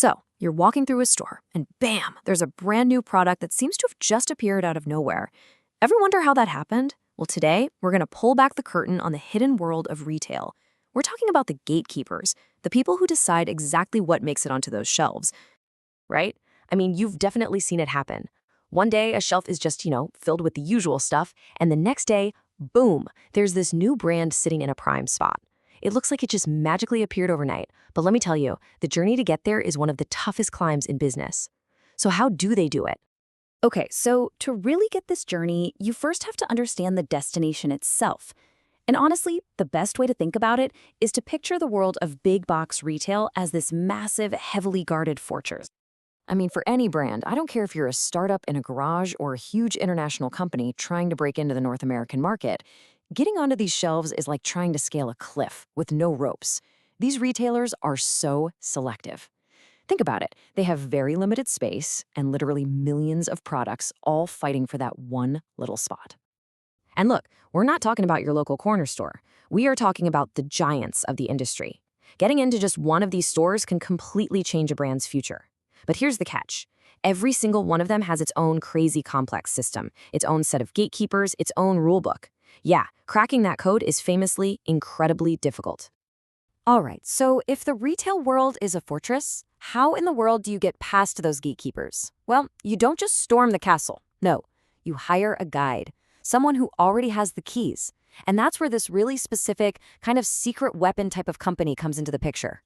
So, you're walking through a store, and bam, there's a brand new product that seems to have just appeared out of nowhere. Ever wonder how that happened? Well, today, we're going to pull back the curtain on the hidden world of retail. We're talking about the gatekeepers, the people who decide exactly what makes it onto those shelves, right? I mean, you've definitely seen it happen. One day, a shelf is just, filled with the usual stuff, and the next day, boom, there's this new brand sitting in a prime spot. It looks like it just magically appeared overnight, but let me tell you, the journey to get there is one of the toughest climbs in business. So how do they do it? Okay, so to really get this journey, you first have to understand the destination itself. And honestly, the best way to think about it is to picture the world of big box retail as this massive, heavily guarded fortress. I mean, for any brand, I don't care if you're a startup in a garage or a huge international company trying to break into the North American market, getting onto these shelves is like trying to scale a cliff with no ropes. These retailers are so selective. Think about it. They have very limited space and literally millions of products all fighting for that one little spot. And look, we're not talking about your local corner store. We are talking about the giants of the industry. Getting into just one of these stores can completely change a brand's future. But here's the catch. Every single one of them has its own crazy complex system, its own set of gatekeepers, its own rule book. Yeah, cracking that code is famously incredibly difficult. All right, so if the retail world is a fortress, how in the world do you get past those gatekeepers? Well, you don't just storm the castle. No, you hire a guide, someone who already has the keys. And that's where this really specific, kind of secret weapon type of company comes into the picture.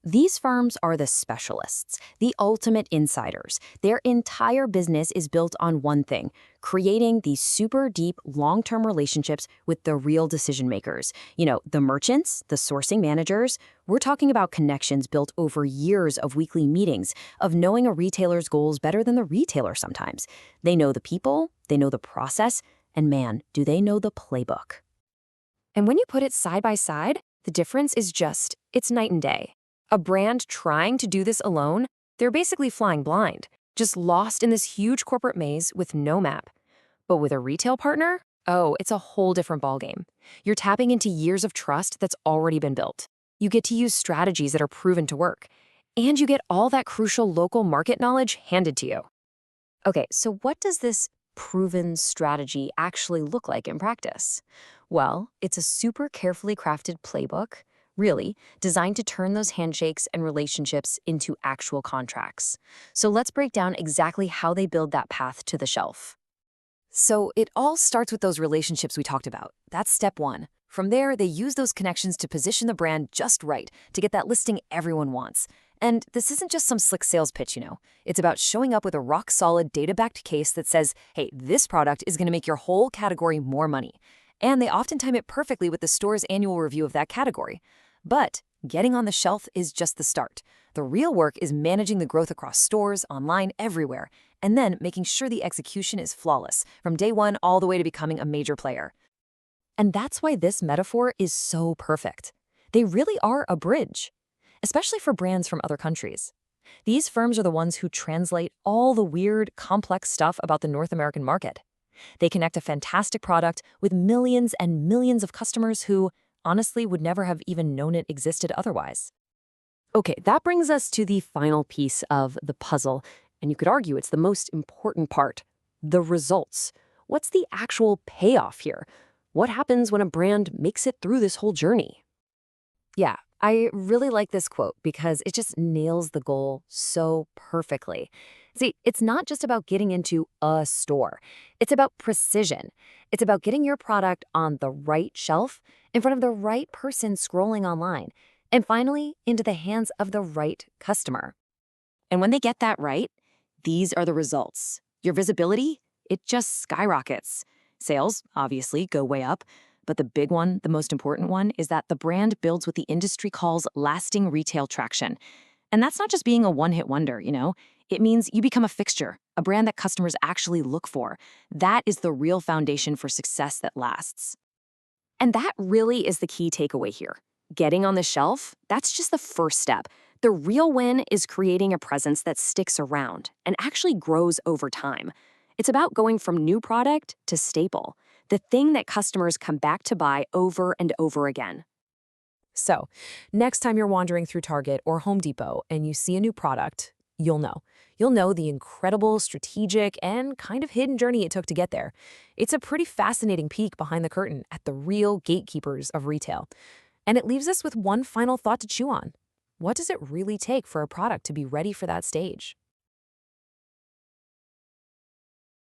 These firms are the specialists, the ultimate insiders. Their entire business is built on one thing, creating these super deep, long-term relationships with the real decision makers. The merchants, the sourcing managers. We're talking about connections built over years of weekly meetings, of knowing a retailer's goals better than the retailer sometimes. They know the people, they know the process, and man, do they know the playbook. And when you put it side by side, the difference is it's night and day. A brand trying to do this alone, they're basically flying blind, just lost in this huge corporate maze with no map. But with a retail partner, oh, it's a whole different ballgame. You're tapping into years of trust that's already been built. You get to use strategies that are proven to work. And you get all that crucial local market knowledge handed to you. Okay, so what does this proven strategy actually look like in practice? Well, it's a super carefully crafted playbook, really, designed to turn those handshakes and relationships into actual contracts. So let's break down exactly how they build that path to the shelf. So it all starts with those relationships we talked about. That's step one. From there, they use those connections to position the brand just right to get that listing everyone wants. And this isn't just some slick sales pitch, It's about showing up with a rock-solid, data-backed case that says, hey, this product is going to make your whole category more money. And they often time it perfectly with the store's annual review of that category. But getting on the shelf is just the start. The real work is managing the growth across stores, online, everywhere, and then making sure the execution is flawless, from day one all the way to becoming a major player. And that's why this metaphor is so perfect. They really are a bridge, especially for brands from other countries. These firms are the ones who translate all the weird, complex stuff about the North American market. They connect a fantastic product with millions and millions of customers who, honestly, would never have even known it existed otherwise. Okay, that brings us to the final piece of the puzzle, and you could argue it's the most important part, the results. What's the actual payoff here? What happens when a brand makes it through this whole journey? Yeah, I really like this quote because it just nails the goal so perfectly. See, it's not just about getting into a store. It's about precision. It's about getting your product on the right shelf, in front of the right person scrolling online, and finally, into the hands of the right customer. And when they get that right, these are the results. Your visibility, it just skyrockets. Sales, obviously, go way up. But the big one, the most important one, is that the brand builds what the industry calls lasting retail traction. And that's not just being a one-hit wonder, It means you become a fixture, a brand that customers actually look for. That is the real foundation for success that lasts. And that really is the key takeaway here. Getting on the shelf, that's just the first step. The real win is creating a presence that sticks around and actually grows over time. It's about going from new product to staple, the thing that customers come back to buy over and over again. So, next time you're wandering through Target or Home Depot and you see a new product, you'll know. You'll know the incredible, strategic, and kind of hidden journey it took to get there. It's a pretty fascinating peek behind the curtain at the real gatekeepers of retail. And it leaves us with one final thought to chew on. What does it really take for a product to be ready for that stage?